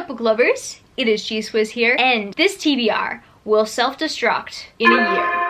book lovers? It is G-Swizz here, and this TBR will self-destruct in a year.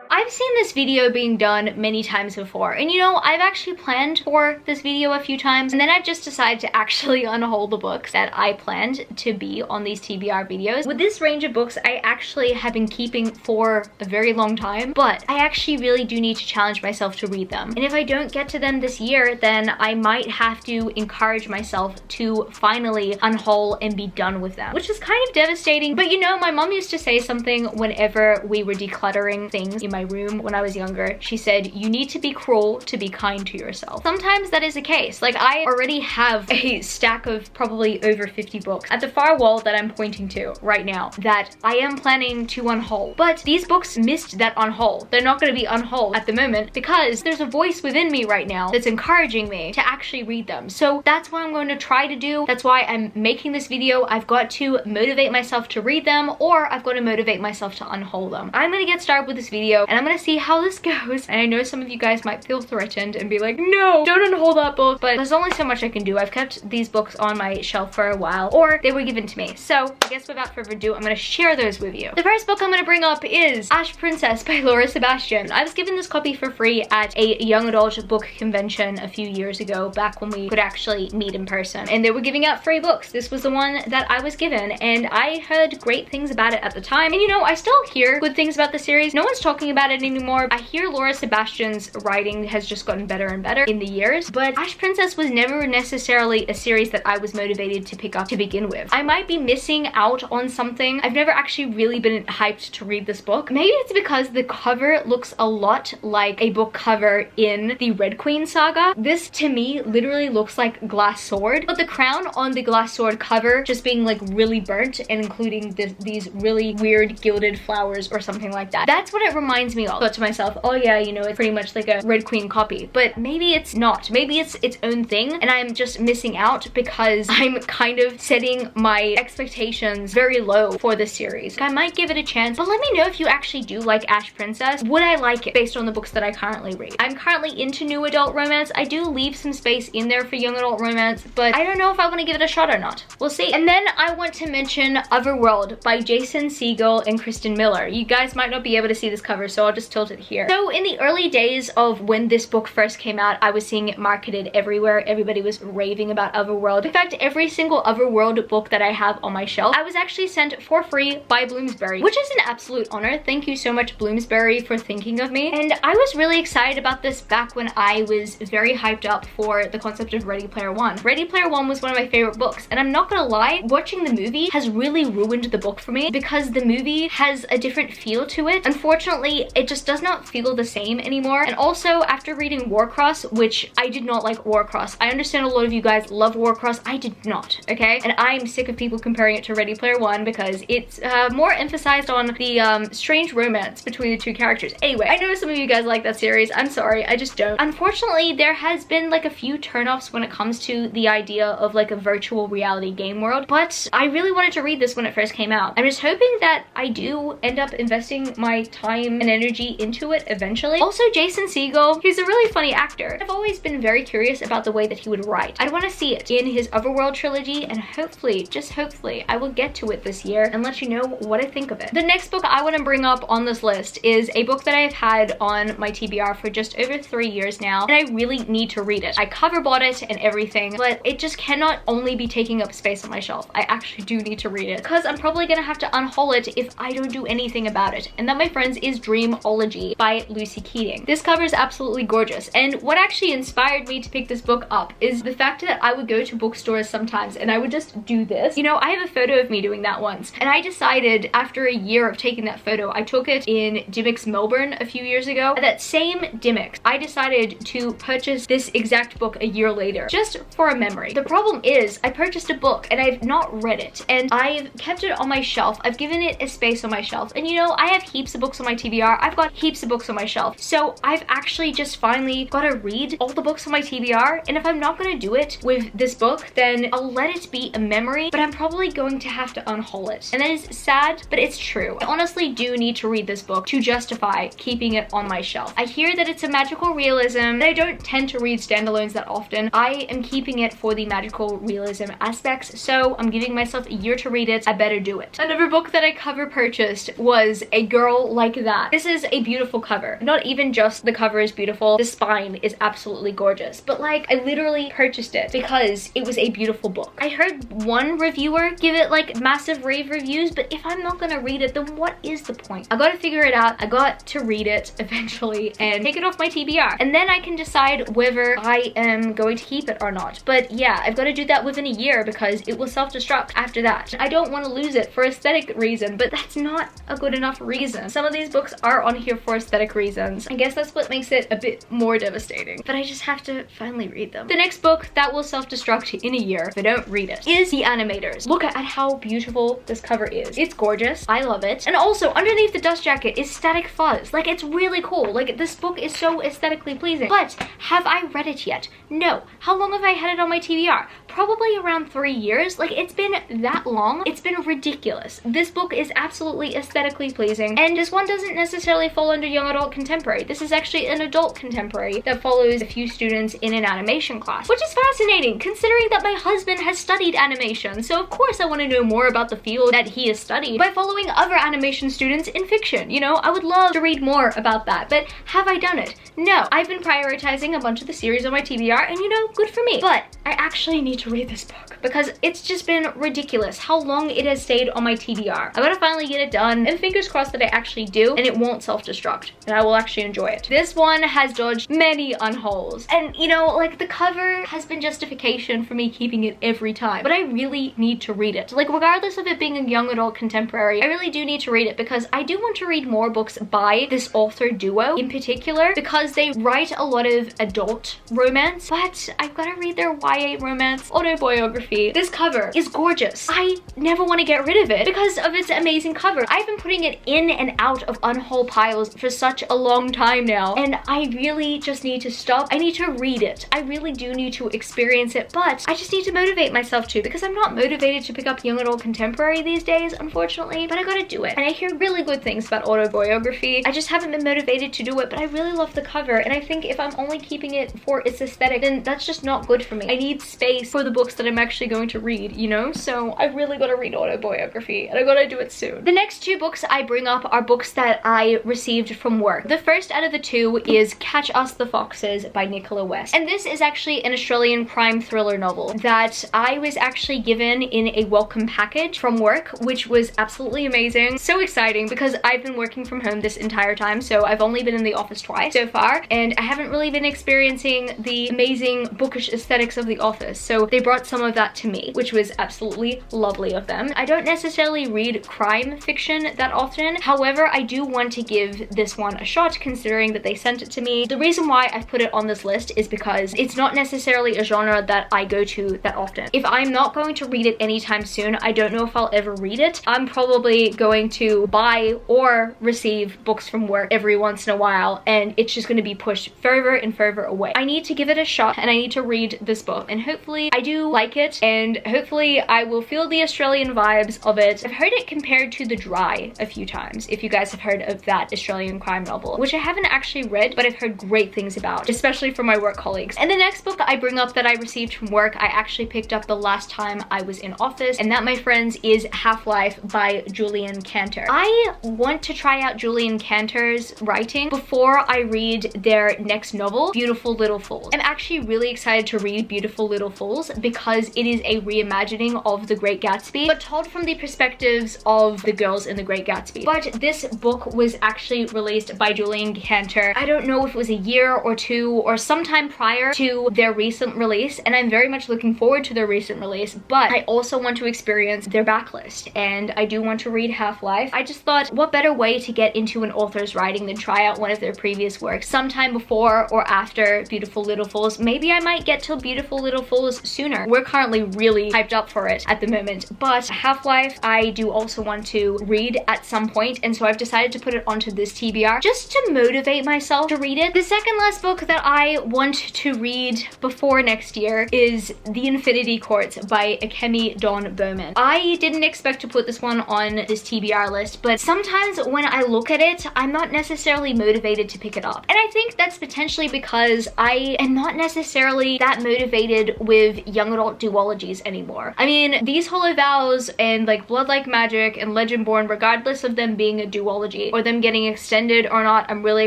I've seen this video being done many times before, and you know, I've actually planned for this video a few times, and then I've just decided to actually unhaul the books that I planned to be on these TBR videos. With this range of books, I actually have been keeping for a very long time, but I actually really do need to challenge myself to read them. And if I don't get to them this year, then I might have to encourage myself to finally unhaul and be done with them, which is kind of devastating. But you know, my mom used to say something whenever we were decluttering things in my room when I was younger. She said, you need to be cruel to be kind to yourself. Sometimes that is the case. Like, I already have a stack of probably over 50 books at the far wall that I'm pointing to right now that I am planning to unhaul. But these books missed that unhaul. They're not going to be unhauled at the moment because there's a voice within me right now that's encouraging me to actually read them. So that's what I'm going to try to do. That's why I'm making this video. I've got to motivate myself to read them, or I've got to motivate myself to unhaul them. I'm going to get started with this video and I'm going to see how this goes. And I know some of you guys might feel threatened and be like, no, don't unhaul that book, but there's only so much I can do. I've kept these books on my shelf for a while, or they were given to me. So I guess without further ado, I'm going to share those with you. The first book I'm going to bring up is Ash Princess by Laura Sebastian. I was given this copy for free at a young adult book convention a few years ago, back when we could actually meet in person, and they were giving out free books. This was the one that I was given, and I heard great things about it at the time. And you know, I still hear good things about the series. No one's talking about it anymore. I hear Laura Sebastian's writing has just gotten better and better in the years, but Ash Princess was never necessarily a series that I was motivated to pick up to begin with. I might be missing out on something. I've never actually really been hyped to read this book. Maybe it's because the cover looks a lot like a book cover in the Red Queen saga. This to me literally looks like Glass Sword, but the crown on the Glass Sword cover just being like really burnt and including these really weird gilded flowers or something like that. That's what it reminds me of. I thought to myself, oh yeah, you know, it's pretty much like a Red Queen copy, but maybe it's not. Maybe it's its own thing and I'm just missing out because I'm kind of setting my expectations very low for this series. I might give it a chance, but let me know if you actually do like Ash Princess. Would I like it based on the books that I currently read? I'm currently into new adult romance. I do leave some space in there for young adult romance, but I don't know if I want to give it a shot or not. We'll see. And then I want to mention Otherworld by Jason Segel and Kristen Miller. You guys might not be able to see this cover, so I'll just tilt it here. So in the early days of when this book first came out, I was seeing it marketed everywhere. Everybody was raving about Otherworld. In fact, every single Otherworld book that I have on my shelf, I was actually sent for free by Bloomsbury, which is an absolute honor. Thank you so much, Bloomsbury, for thinking of me. And I was really excited about this back when I was very hyped up for the concept of Ready Player One. Ready Player One was one of my favorite books, and I'm not gonna lie, watching the movie has really ruined the book for me because the movie has a different feel to it. Unfortunately, it just does not feel the same anymore. And also, after reading Warcross, which I did not like Warcross. I understand a lot of you guys love Warcross. I did not, okay? And I'm sick of people comparing it to Ready Player One because it's more emphasized on the strange romance between the two characters. Anyway, I know some of you guys like that series. I'm sorry, I just don't. Unfortunately, there has been like a few turnoffs when it comes to the idea of like a virtual reality game world, but I really wanted to read this when it first came out. I'm just hoping that I do end up investing my time and energy into it eventually. Also, Jason Segel, he's a really funny actor. I've always been very curious about the way that he would write. I'd want to see it in his Otherworld trilogy, and hopefully, just hopefully, I will get to it this year and let you know what I think of it. The next book I want to bring up on this list is a book that I've had on my TBR for just over 3 years now, and I really need to read it. I cover bought it and everything, but it just cannot only be taking up space on my shelf. I actually do need to read it because I'm probably gonna have to unhaul it if I don't do anything about it. And that, my friends, is Dreamology by Lucy Keating. This cover is absolutely gorgeous, and what actually inspired me to pick this book up is the fact that I would go to bookstores sometimes and I would just do this. You know, I have a photo of me doing that once, and I decided after a year of taking that photo, I took it in Dymocks Melbourne a few years ago. At that same Dymocks, I decided to purchase this exact book a year later, just for a memory. The problem is, I purchased a book and I've not read it, and I've kept it on my shelf. I've given it a space on my shelf, and you know, I have heaps of books on my TBR. I've got heaps heaps of books on my shelf. So I've actually just finally got to read all the books on my TBR, and if I'm not going to do it with this book, then I'll let it be a memory, but I'm probably going to have to unhaul it. And that is sad, but it's true. I honestly do need to read this book to justify keeping it on my shelf. I hear that it's a magical realism, and I don't tend to read standalones that often. I am keeping it for the magical realism aspects, so I'm giving myself a year to read it. I better do it. Another book that I cover purchased was A Girl Like That. This is a beautiful cover. Not even just the cover is beautiful, the spine is absolutely gorgeous. But like, I literally purchased it because it was a beautiful book. I heard one reviewer give it like massive rave reviews, but if I'm not gonna read it, then what is the point? I gotta figure it out. I got to read it eventually and take it off my TBR. And then I can decide whether I am going to keep it or not. But yeah, I've got to do that within a year because it will self-destruct after that. I don't want to lose it for aesthetic reason, but that's not a good enough reason. Some of these books are on here for aesthetic reasons. I guess that's what makes it a bit more devastating. But I just have to finally read them. The next book that will self-destruct in a year if I don't read it is The Animators. Look at how beautiful this cover is. It's gorgeous. I love it. And also underneath the dust jacket is static fuzz. Like, it's really cool. Like, this book is so aesthetically pleasing. But have I read it yet? No. How long have I had it on my TBR? Probably around 3 years. Like, it's been that long. It's been ridiculous. This book is absolutely aesthetically pleasing, and this one doesn't necessarily fall under young adult contemporary. This is actually an adult contemporary that follows a few students in an animation class, which is fascinating considering that my husband has studied animation, so of course I want to know more about the field that he has studied by following other animation students in fiction. You know, I would love to read more about that, but have I done it? No. I've been prioritizing a bunch of the series on my TBR, and you know, good for me. But I actually need to read this book because it's just been ridiculous how long it has stayed on my TBR. I gotta finally get it done, and fingers crossed that I actually do, and it won't self-destruct, and I will actually enjoy it. This one has dodged many unholes, and you know, like, the cover has been justification for me keeping it every time, but I really need to read it. Like, regardless of it being a young adult contemporary, I really do need to read it because I do want to read more books by this author duo in particular, because they write a lot of adult romance, but I've got to read their YA romance autobiography. This cover is gorgeous. I never want to get rid of it because of its amazing cover. I've been putting it in and out of unhaul piles for such a long time now, and I really just need to stop. I need to read it. I really do need to experience it, but I just need to motivate myself to, because I'm not motivated to pick up young adult contemporary these days, unfortunately, but I gotta do it. And I hear really good things about autobiography. I just haven't been motivated to do it, but I really love the cover, and I think if I'm only keeping it for its aesthetic, then that's just not good for me. I need space for the books that I'm actually going to read, you know? So I really gotta read autobiography, and I gotta do it soon. The next two books I bring up are books that I received from work. The first out of the two is Catch Us the Foxes by Nicola West. And this is actually an Australian crime thriller novel that I was actually given in a welcome package from work, which was absolutely amazing. So exciting because I've been working from home this entire time, so I've only been in the office twice so far, and I haven't really been experiencing the amazing bookish aesthetics of the office. So they brought some of that to me, which was absolutely lovely of them. I don't necessarily read crime fiction that often. However, I do want to give this one a shot considering that they sent it to me. The reason why I've put it on this list is because it's not necessarily a genre that I go to that often. If I'm not going to read it anytime soon, I don't know if I'll ever read it. I'm probably going to buy or receive books from work every once in a while, and it's just going to be pushed further and further away. I need to give it a shot, and I need to read this book, and hopefully I do like it, and hopefully I will feel the Australian vibes of it. I've heard it compared to The Dry a few times, if you guys have heard of that Australian crime novel, which I haven't actually read, but I've heard great things about, especially from my work colleagues. And the next book I bring up that I received from work, I actually picked up the last time I was in office, and that, my friends, is Half-Life by Julian Cantor. I want to try out Julian Cantor's writing before I read their next novel, Beautiful Little Fools. I'm actually really excited to read Beautiful Little Fools because it is a reimagining of The Great Gatsby, but told from the perspectives of the girls in The Great Gatsby. But this book was actually released by Julian Cantor, I don't know if it was a year or two or sometime prior to their recent release, and I'm very much looking forward to their recent release, but I also want to experience their backlist, and I do want to read Half-Life. I just thought, what better way to get into an author's writing than try out one of their previous works sometime before or after Beautiful Little Fools. Maybe I might get to Beautiful Little Fools sooner. We're currently really hyped up for it at the moment, but Half-Life I do also want to read at some point, and so I've decided to put it onto this TBR just to motivate myself to read it. The second last book that I want to read before next year is The Infinity Quartz by Akemi Don Bowman. I didn't expect to put this one on this TBR list, but sometimes when I look at it, I'm not necessarily motivated to pick it up. And I think that's potentially because I am not necessarily that motivated with young adult duologies anymore. I mean, these Hollow Vows and like Blood Like Magic and Legendborn, regardless of them being a duology or them getting extended or not, I'm really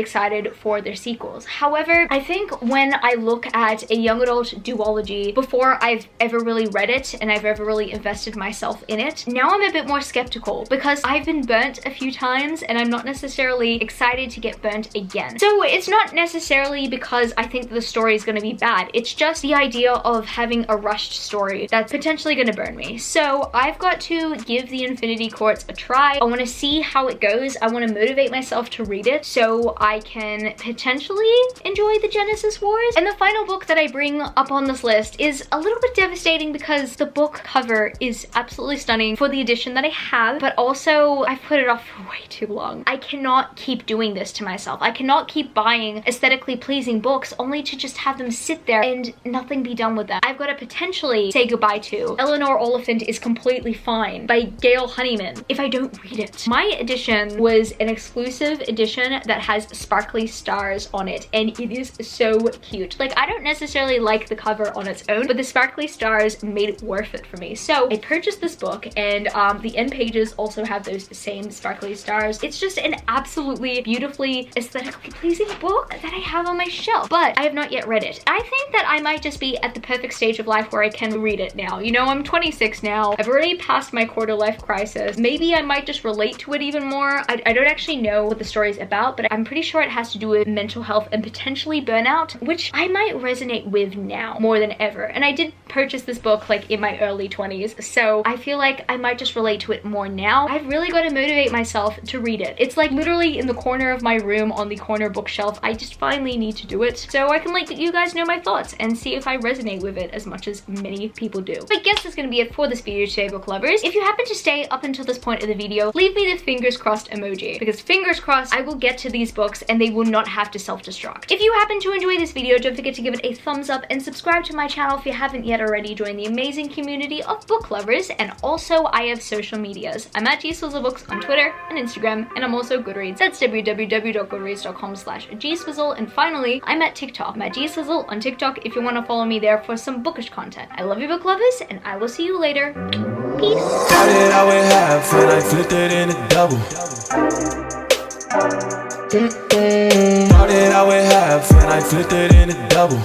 excited for their sequels. However, I think when I look at a young adult duology before I've ever really read it and I've ever really invested myself in it, now I'm a bit more skeptical because I've been burnt a few times and I'm not necessarily excited to get burnt again. So it's not necessarily because I think the story is going to be bad. It's just the idea of having a rushed story that's potentially going to burn me. So I've got to give The Infinity Quartz a try. I want to see how it goes. I want to motivate myself to read it so I can potentially enjoy the Genesis Wars. And the final book that I bring up on this list is a little bit devastating because the book cover is absolutely stunning for the edition that I have, but also I've put it off for way too long. I cannot keep doing this to myself. I cannot keep buying aesthetically pleasing books only to just have them sit there and nothing be done with them. I've got to potentially say goodbye to Eleanor Oliphant is Completely Fine by Gail Honeyman if I don't read it. My edition was an exclusive edition that has sparkly stars on it, and it is so cute. Like, I don't necessarily like the cover on its own, but the sparkly stars made it worth it for me. So I purchased this book, and the end pages also have those same sparkly stars. It's just an absolutely beautifully aesthetically pleasing book that I have on my shelf, but I have not yet read it. I think that I might just be at the perfect stage of life where I can read it now. You know, I'm 26 now. I've already passed my quarter life crisis. Maybe I might just relate to it even more. I don't actually know what the story is about, but I'm pretty sure it has to do with mental health and potentially burnout, which I might resonate with now more than ever. And I did purchase this book like in my early 20s, so I feel like I might just relate to it more now. I've really got to motivate myself to read it. It's like literally in the corner of my room on the corner bookshelf. I just finally need to do it so I can let you guys know my thoughts and see if I resonate with it as much as many people do. But I guess that's gonna be it for this video today, book lovers. If you happen to stay up until this point of the video, leave me the fingers crossed emoji, because fingers crossed I will get to these books and they will not have to self-destruct. If you happen to enjoy this video, don't forget to give it a thumbs up and subscribe to my channel if you haven't yet already. Join the amazing community of book lovers, and also I have social medias. I'm at gswizzlebooks on Twitter and Instagram, and I'm also Goodreads. That's www.goodreads.com/gswizzle. And finally, I'm at TikTok. I'm at gswizzle on TikTok if you want to follow me there for some bookish content. I love you, book lovers, and I will see you later. Peace. How did I weigh half when I flipped it in a double? How did I weigh half when I flipped it in a double?